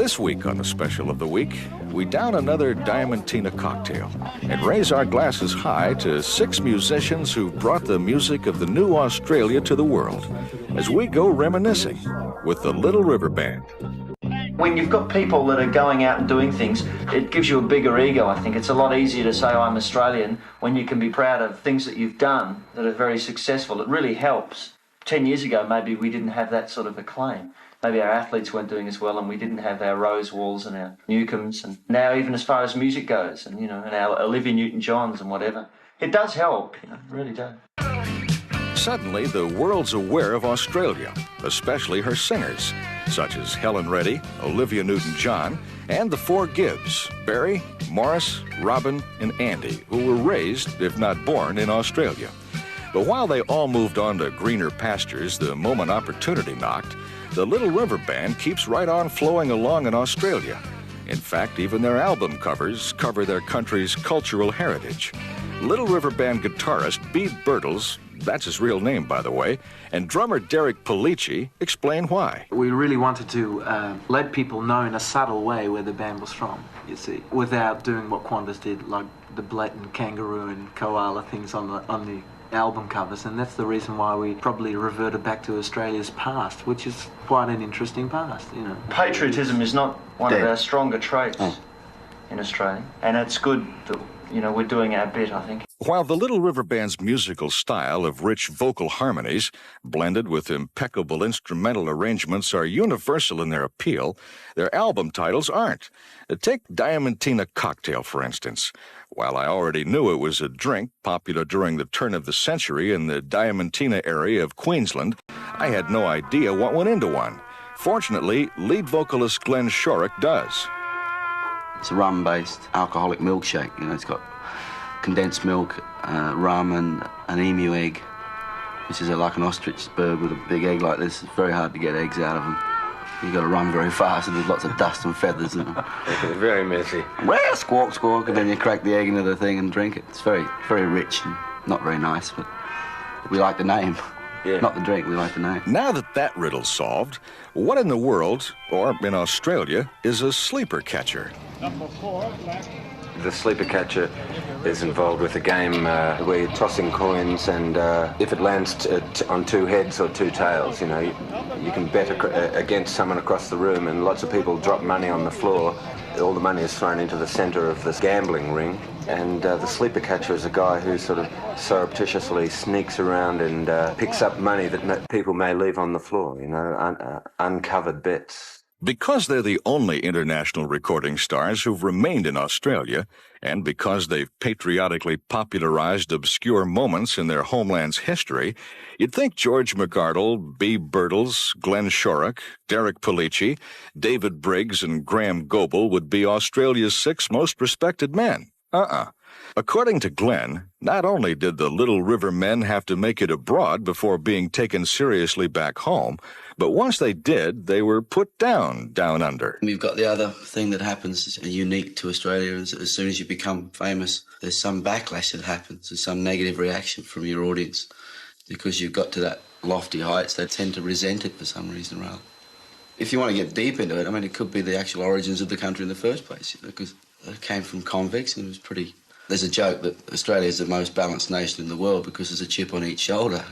This week on the Special of the Week, we down another Diamantina cocktail and raise our glasses high to 6 musicians who brought the music of the new Australia to the world as we go reminiscing with the Little River Band. When you've got people that are going out and doing things, it gives you a bigger ego, I think. It's a lot easier to say, I'm Australian, when you can be proud of things that you've done that are very successful. It really helps. 10 years ago, maybe we didn't have that sort of acclaim. Maybe our athletes weren't doing as well, and we didn't have our Rose Walls and our Newcombs. And now, even as far as music goes, and, and our Olivia Newton-Johns and whatever, it does help, it really does. Suddenly, the world's aware of Australia, especially her singers, such as Helen Reddy, Olivia Newton-John, and the 4 Gibbs, Barry, Morris, Robin, and Andy, who were raised, if not born, in Australia. But while they all moved on to greener pastures the moment opportunity knocked, the Little River Band keeps right on flowing along in Australia. In fact, even their album covers cover their country's cultural heritage. Little River Band guitarist Beeb Birtles, that's his real name, by the way, and drummer Pellicci explain why. We really wanted to let people know in a subtle way where the band was from, you see, without doing what Qantas did, like the blatant kangaroo and koala things on the album covers, and that's the reason why we probably reverted back to Australia's past, which is quite an interesting past, Patriotism is not one of our stronger traits in Australia, and it's good that, we're doing our bit, I think. While the Little River Band's musical style of rich vocal harmonies, blended with impeccable instrumental arrangements, are universal in their appeal, their album titles aren't. Take Diamantina Cocktail, for instance. While I already knew it was a drink popular during the turn of the century in the Diamantina area of Queensland, I had no idea what went into one. Fortunately, lead vocalist Glenn Shorrock does. It's a rum-based alcoholic milkshake. It's got condensed milk, rum, and an emu egg, which is like an ostrich bird with a big egg like this. It's very hard to get eggs out of them. You've got to run very fast, and there's lots of dust and feathers. It's very messy. Well, squawk, squawk, and then you crack the egg into the thing and drink it. It's very, very rich and not very nice, but we like the name. Yeah. Not the drink, we like the name. Now that riddle's solved, what in the world, or in Australia, is a sleeper catcher? Number 4, black. The sleeper catcher is involved with a game where you're tossing coins, and if it lands on 2 heads or 2 tails, you can bet against someone across the room, and lots of people drop money on the floor. All the money is thrown into the centre of this gambling ring, and the sleeper catcher is a guy who sort of surreptitiously sneaks around and picks up money that people may leave on the floor, uncovered bets. Because they're the only international recording stars who've remained in Australia, and because they've patriotically popularized obscure moments in their homeland's history, you'd think George McArdle, Beeb Birtles, Glenn Shorrock, Pellicci, David Briggs, and Graeham Goble would be Australia's 6 most respected men. According to Glenn, not only did the Little River Men have to make it abroad before being taken seriously back home, but once they did, they were put down under. We've got the other thing that happens unique to Australia is as soon as you become famous, there's some backlash that happens, there's some negative reaction from your audience. Because you've got to that lofty heights, they tend to resent it for some reason or other. If you want to get deep into it, it could be the actual origins of the country in the first place, because it came from convicts, and it was pretty... There's a joke that Australia is the most balanced nation in the world because there's a chip on each shoulder.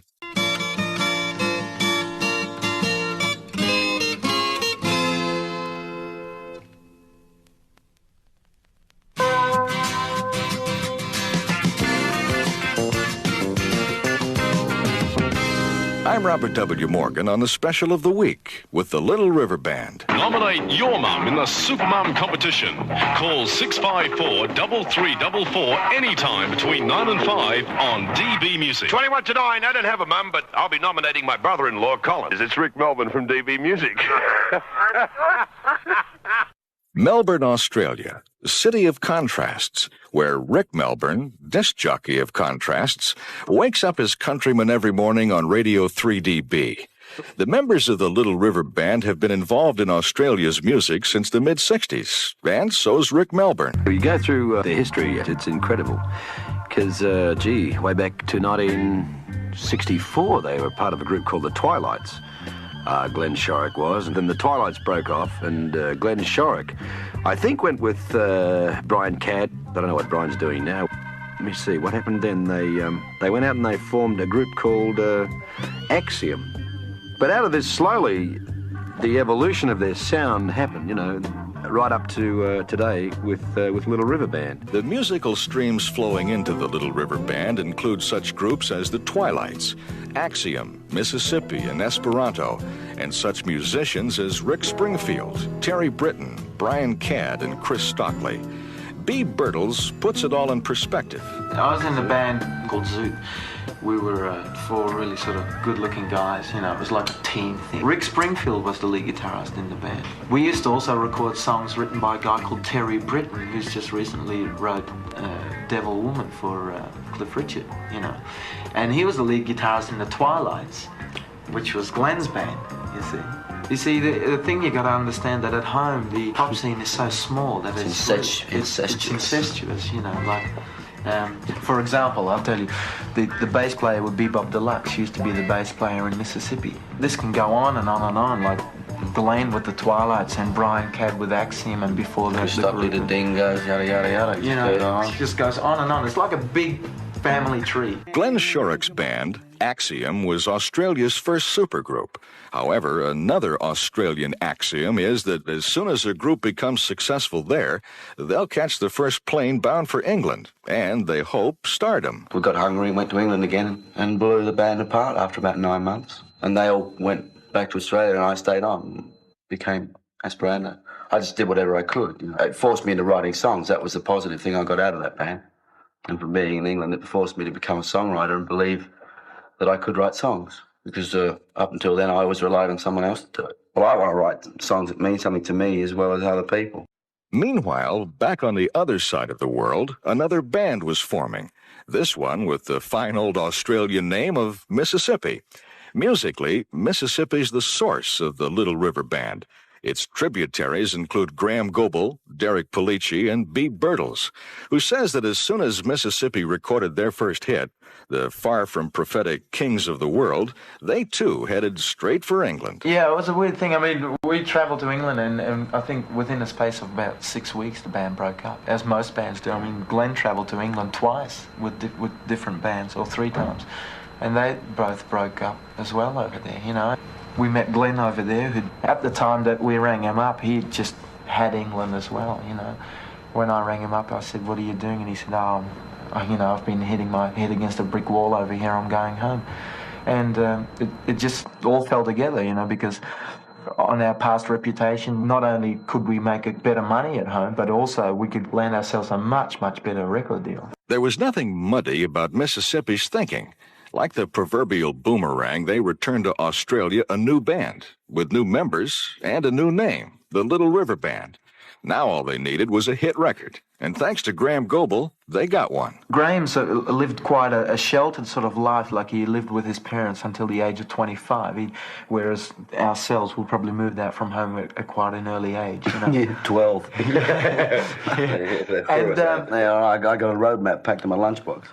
I'm Robert W. Morgan on the Special of the Week with the Little River Band. Nominate your mum in the Supermum competition. Call 654-3344 anytime between 9 and 5 on DB Music. 21 to 9. I don't have a mum, but I'll be nominating my brother-in-law, Colin. It's Rick Melbourne from DB Music. Melbourne, Australia, city of contrasts, where Rick Melbourne, disc jockey of contrasts, wakes up his countrymen every morning on Radio 3DB. The members of the Little River Band have been involved in Australia's music since the mid-'60s, and so's Rick Melbourne. You go through the history, it's incredible, because, way back to 1964, they were part of a group called the Twilights. Glenn Shorrock was, and then the Twilights broke off, and Glenn Shorrock, I think, went with Brian Cadd. I don't know what Brian's doing now. Let me see, what happened then? They went out and they formed a group called Axiom. But out of this, slowly, the evolution of their sound happened, you know, right up to today with Little River Band. The musical streams flowing into the Little River Band include such groups as the Twilights, Axiom, Mississippi, and Esperanto, and such musicians as Rick Springfield, Terry Britton, Brian Cadd, and Chris Stockley. Beeb Birtles puts it all in perspective. I was in a band called Zoot. We were four really sort of good-looking guys, you know, it was like a team thing. Rick Springfield was the lead guitarist in the band. We used to also record songs written by a guy called Terry Britton, who's just recently wrote Devil Woman for Cliff Richard, you know. And he was the lead guitarist in the Twilights, which was Glenn's band, you see. You see, the thing you got to understand that at home, the pop scene is so small that it's incestuous, you know, like... for example, I'll tell you, the bass player with Bebop Deluxe used to be the bass player in Mississippi. This can go on and on and on, like Glenn with the Twilights and Brian Cadd with Axiom, and before that Stockley, the Dingoes, yada yada yada. You know, it just goes on and on. It's like a big family tree. Glenn Shorrock's band, Axiom, was Australia's first supergroup. However, another Australian axiom is that as soon as a group becomes successful there, they'll catch the first plane bound for England, and they hope stardom. We got hungry and went to England again and blew the band apart after about 9 months. And they all went back to Australia and I stayed on and became Esperanto. I just did whatever I could. You know. It forced me into writing songs. That was the positive thing I got out of that band. And from being in England, it forced me to become a songwriter and believe that I could write songs. Because up until then, I always relied on someone else to do it. Well, I want to write songs that mean something to me as well as other people. Meanwhile, back on the other side of the world, another band was forming. This one with the fine old Australian name of Mississippi. Musically, Mississippi's the source of the Little River Band. Its tributaries include Graham Goble, Derek Pellicci, and Beeb Birtles, who says that as soon as Mississippi recorded their first hit, the far from prophetic Kings of the World, they too headed straight for England. Yeah, it was a weird thing. I mean, we travelled to England and I think within a space of about 6 weeks the band broke up, as most bands do. I mean, Glenn travelled to England twice with different bands, or 3 times, and they both broke up as well over there, you know. We met Glenn over there, who, at the time that we rang him up, he just had England as well, you know. When I rang him up, I said, "What are you doing?" And he said, you know, I've been hitting my head against a brick wall over here, I'm going home. And it just all fell together, you know, because on our past reputation, not only could we make better money at home, but also we could land ourselves a much, much better record deal. There was nothing muddy about Mississippi's thinking. Like the proverbial boomerang, they returned to Australia a new band, with new members and a new name, the Little River Band. Now all they needed was a hit record, and thanks to Graham Goble, they got one. Graeham lived quite a sheltered sort of life, like he lived with his parents until the age of 25, whereas ourselves will probably moved out from home at quite an early age. You know? Yeah, 12. And I got a roadmap packed in my lunchbox.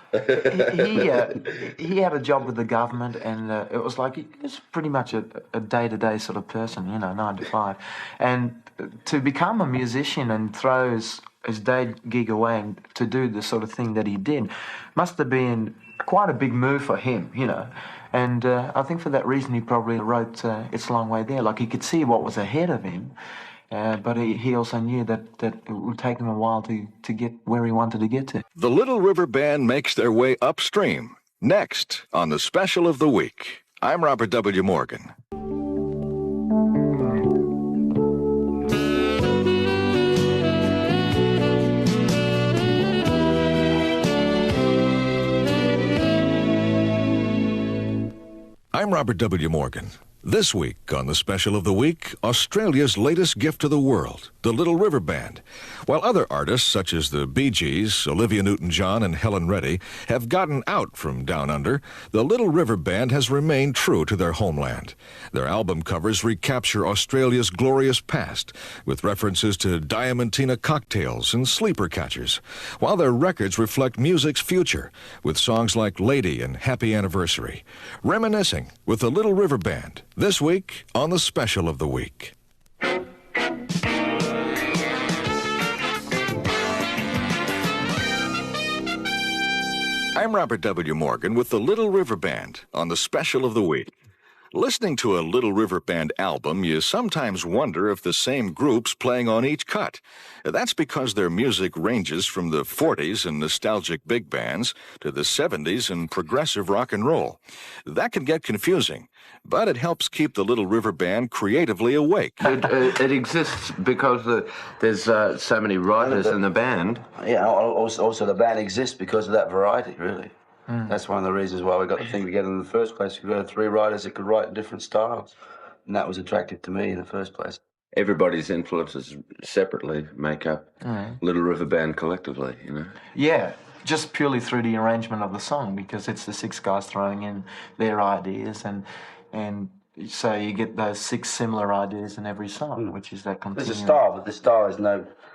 he had a job with the government, and it was like, he was pretty much a day-to-day sort of person, you know, 9 to 5. And to become a musician and throw his day gig away and to do the sort of thing that he did must have been quite a big move for him, you know. And I think for that reason he probably wrote It's a Long Way There. Like, he could see what was ahead of him, but he also knew that it would take him a while to get where he wanted to get to. The Little River Band makes their way upstream. Next on the Special of the Week. I'm Robert W. Morgan. I'm Robert W. Morgan. This week on the Special of the Week, Australia's latest gift to the world, the Little River Band. While other artists such as the Bee Gees, Olivia Newton-John, and Helen Reddy have gotten out from down under, the Little River Band has remained true to their homeland. Their album covers recapture Australia's glorious past, with references to Diamantina cocktails and sleeper catchers, while their records reflect music's future, with songs like Lady and Happy Anniversary. Reminiscing with the Little River Band. This week on the Special of the Week. I'm Robert W. Morgan with the Little River Band on the Special of the Week. Listening to a Little River Band album, you sometimes wonder if the same group's playing on each cut. That's because their music ranges from the 40s and nostalgic big bands to the 70s and progressive rock and roll. That can get confusing, but it helps keep the Little River Band creatively awake. It exists because there's so many writers in the band. Yeah, also the band exists because of that variety, really. That's one of the reasons why we got the thing together in the first place. We got 3 writers that could write in different styles, and that was attractive to me in the first place. Everybody's influences separately make up Little River Band collectively, you know. Yeah, just purely through the arrangement of the song, because it's the 6 guys throwing in their ideas, and so you get those 6 similar ideas in every song, which is that continuum. There's a style, but the style is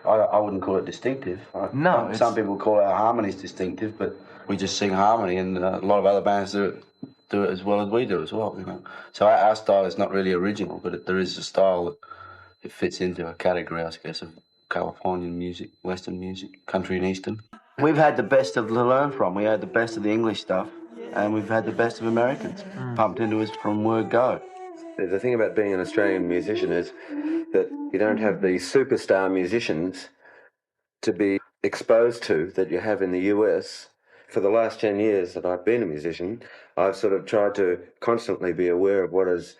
I wouldn't call it distinctive. No. Some people call our harmonies distinctive, but we just sing harmony, and a lot of other bands do it as well as we do as well, you know. So our style is not really original, but there is a style that it fits into a category, I guess, of Californian music, Western music, country and Eastern. We've had the best to learn from. We had the best of the English stuff, and we've had the best of Americans pumped into us from word go. The thing about being an Australian musician is that you don't have the superstar musicians to be exposed to that you have in the US. For the last 10 years that I've been a musician, I've sort of tried to constantly be aware of what is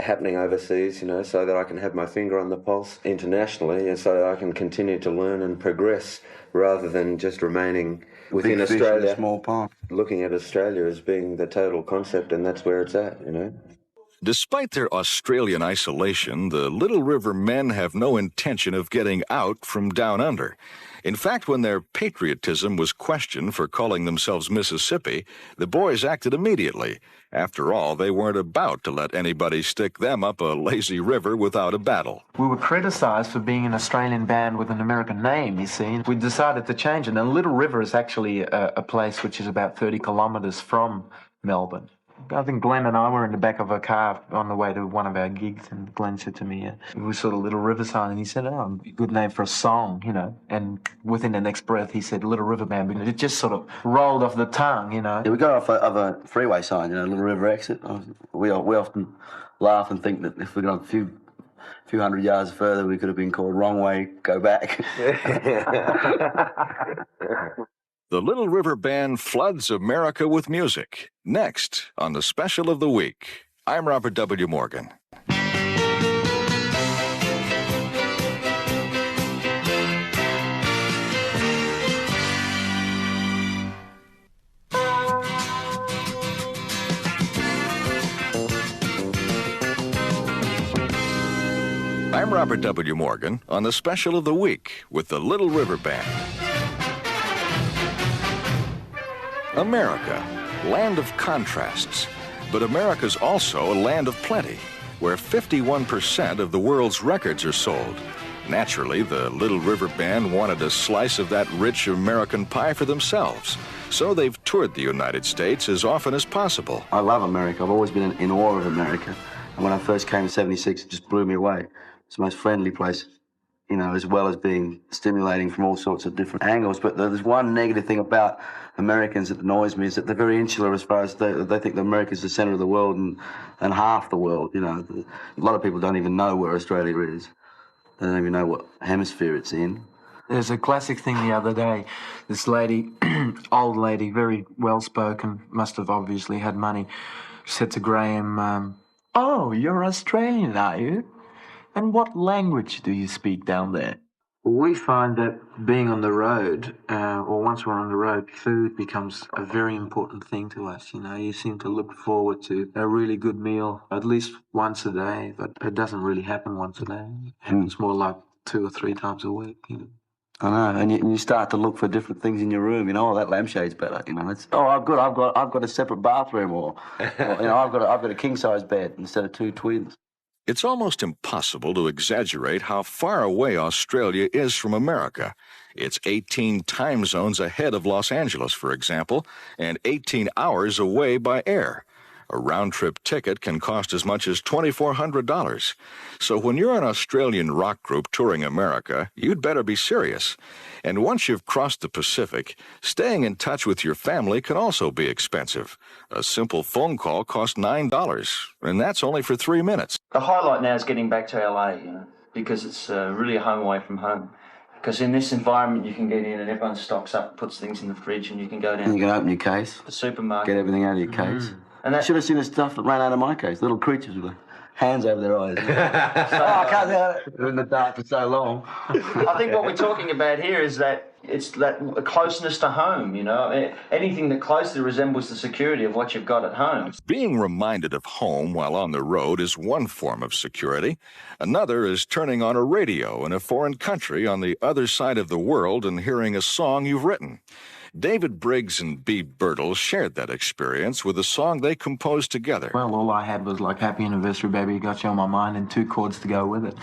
happening overseas, you know, so that I can have my finger on the pulse internationally, and so that I can continue to learn and progress rather than just remaining within Big fish Australia, in a small pond. looking at Australia as being the total concept, and that's where it's at, you know. Despite their Australian isolation, the Little River Men have no intention of getting out from down under. In fact, when their patriotism was questioned for calling themselves Mississippi, the boys acted immediately. After all, they weren't about to let anybody stick them up a lazy river without a battle. We were criticised for being an Australian band with an American name, you see. We decided to change it. And Little River is actually a place which is about 30 kilometres from Melbourne. I think Glenn and I were in the back of a car on the way to one of our gigs, and Glenn said to me, it was sort of Little Riverside, and he said, oh, good name for a song, you know. And within the next breath, he said Little River Band, because it just sort of rolled off the tongue, you know. Yeah, we got off of a freeway sign, you know, Little River exit. We often laugh and think that if we got a few hundred yards further, we could have been called Wrong Way, Go Back. The Little River Band floods America with music. Next on the Special of the Week. I'm Robert W. Morgan. I'm Robert W. Morgan on the Special of the Week with the Little River Band. America, land of contrasts, but America's also a land of plenty, where 51% of the world's records are sold. Naturally, the Little River Band wanted a slice of that rich American pie for themselves, so they've toured the United States as often as possible. I love America. I've always been in awe of America. And when I first came in '76, it just blew me away. It's the most friendly place, you know, as well as being stimulating from all sorts of different angles. But there's one negative thing about Americans that annoys me, is that they're very insular as far as they think that America's the centre of the world and half the world, you know. A lot of people don't even know where Australia is. They don't even know what hemisphere it's in. There's a classic thing the other day. This lady, old lady, very well-spoken, must have obviously had money, said to Graeham, oh, you're Australian, are you? And what language do you speak down there? We find that being on the road, or once we're on the road, food becomes a very important thing to us. You know, you seem to look forward to a really good meal at least once a day, but it doesn't really happen once a day. It happens more like 2 or 3 times a week, you know. I know, and you start to look for different things in your room. You know, oh, that lampshade's better. You know, it's I've got a separate bathroom, or you know, I've got a king size bed instead of 2 twins. It's almost impossible to exaggerate how far away Australia is from America. It's 18 time zones ahead of Los Angeles, for example, and 18 hours away by air. A round-trip ticket can cost as much as $2,400. So when you're an Australian rock group touring America, you'd better be serious. And once you've crossed the Pacific, staying in touch with your family can also be expensive. A simple phone call costs $9, and that's only for 3 minutes. The highlight now is getting back to LA, because it's really a home away from home. Because in this environment, you can get in and everyone stocks up, puts things in the fridge, and you can go down. And you can open your case. The supermarket. Get everything out of your case. And that should have seen the stuff that ran out of my case. Little creatures with their hands over their eyes. I can't have it. They're in the dark for so long. I think what we're talking about here is that it's that closeness to home, Anything that closely resembles the security of what you've got at home. Being reminded of home while on the road is one form of security. Another is turning on a radio in a foreign country on the other side of the world and hearing a song you've written. David Briggs and Beeb Birtles shared that experience with a song they composed together. Well, all I had was like "Happy Anniversary, Baby, Got You on My Mind" and 2 chords to go with it.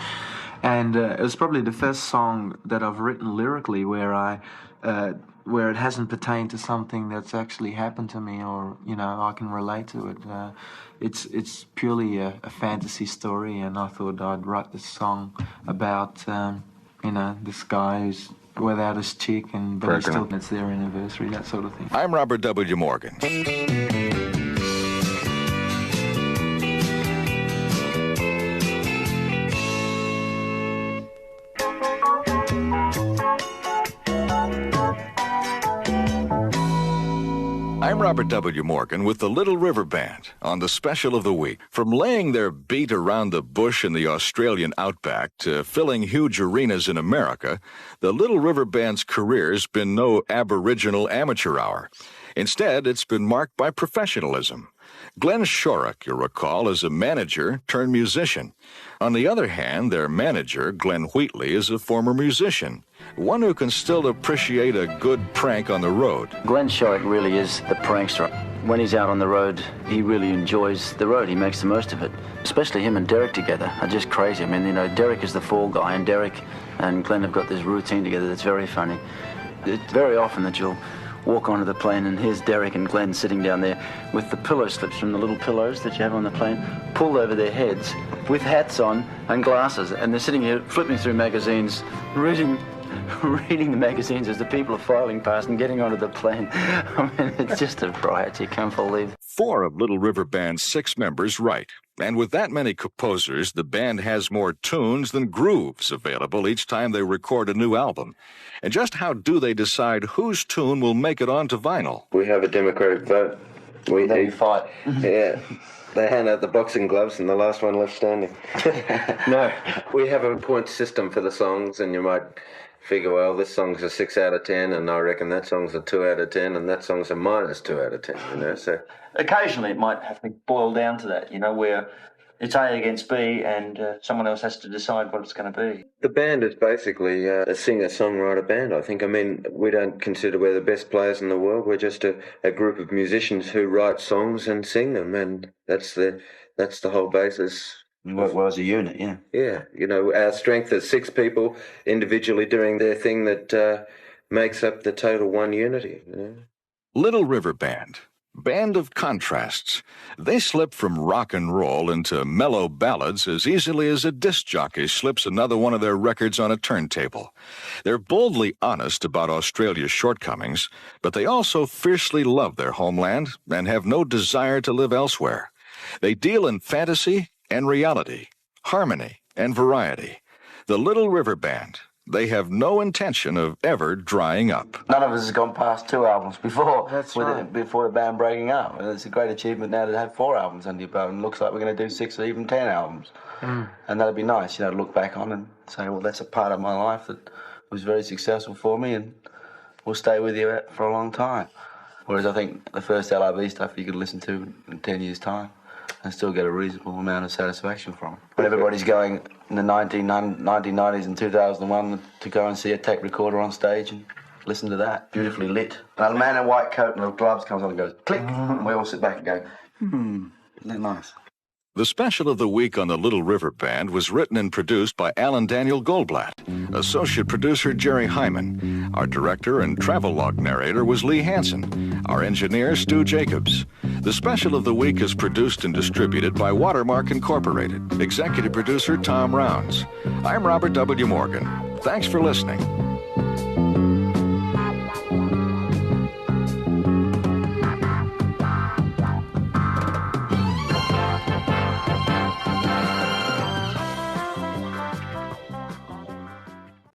And it was probably the first song that I've written lyrically where it hasn't pertained to something that's actually happened to me, or I can relate to it. It's purely a fantasy story, and I thought I'd write this song about this guy who's without his chick, but it's their anniversary, that sort of thing. I'm Robert W. Morgan. I'm Robert W. Morgan with the Little River Band on the special of the week. From laying their beat around the bush in the Australian outback to filling huge arenas in America, the Little River Band's career's been no Aboriginal amateur hour. Instead, it's been marked by professionalism. Glenn Shorrock, you'll recall, is a manager turned musician. On the other hand, their manager, Glenn Wheatley, is a former musician, one who can still appreciate a good prank on the road. Glenn Shorrock really is the prankster. When he's out on the road, he really enjoys the road. He makes the most of it. Especially him and Derek together are just crazy. I mean, Derek is the fall guy, and Derek and Glenn have got this routine together that's very funny. It's very often that you'll walk onto the plane and here's Derek and Glenn sitting down there with the pillow slips from the little pillows that you have on the plane pulled over their heads with hats on and glasses, and they're sitting here flipping through magazines, reading the magazines as the people are filing past and getting onto the plane. I mean, it's just a riot, you can't believe. 4 of Little River Band's 6 members write. And with that many composers, the band has more tunes than grooves available each time they record a new album. And just how do they decide whose tune will make it onto vinyl? We have a democratic vote. They fight. Yeah. They hand out the boxing gloves and the last one left standing. No, we have a point system for the songs, and you might figure, well, this song's a 6 out of 10, and I reckon that song's a 2 out of 10, and that song's a minus 2 out of 10, So occasionally it might have to boil down to that, where it's A against B and someone else has to decide what it's going to be. The band is basically a singer-songwriter band, I think. I mean, we don't consider we're the best players in the world. We're just a group of musicians who write songs and sing them, and that's the whole basis. We work well as a unit, yeah. Yeah, our strength is 6 people individually doing their thing that makes up the total one unity. Little River Band. Band of contrasts. They slip from rock and roll into mellow ballads as easily as a disc jockey slips another one of their records on a turntable. They're boldly honest about Australia's shortcomings, but they also fiercely love their homeland and have no desire to live elsewhere. They deal in fantasy and reality, harmony and variety. The Little River Band. They have no intention of ever drying up. None of us has gone past 2 albums before. That's right. Before the band breaking up. And it's a great achievement now to have 4 albums under your belt, and it looks like we're going to do 6 or even 10 albums. And that'd be nice, to look back on and say, well, that's a part of my life that was very successful for me and will stay with you for a long time. Whereas I think the first LRB stuff you could listen to in 10 years' time and still get a reasonable amount of satisfaction from it. When everybody's going in the 1990s and 2001 to go and see a tape recorder on stage and listen to that, beautifully lit. And a man in a white coat and gloves comes on and goes, click, and we all sit back and go, isn't that nice? The special of the week on the Little River Band was written and produced by Alan Daniel Goldblatt. Associate producer Jerry Hyman. Our director and travelogue narrator was Lee Hansen. Our engineer, Stu Jacobs. The Special of the Week is produced and distributed by Watermark Incorporated. Executive producer Tom Rounds. I'm Robert W. Morgan. Thanks for listening.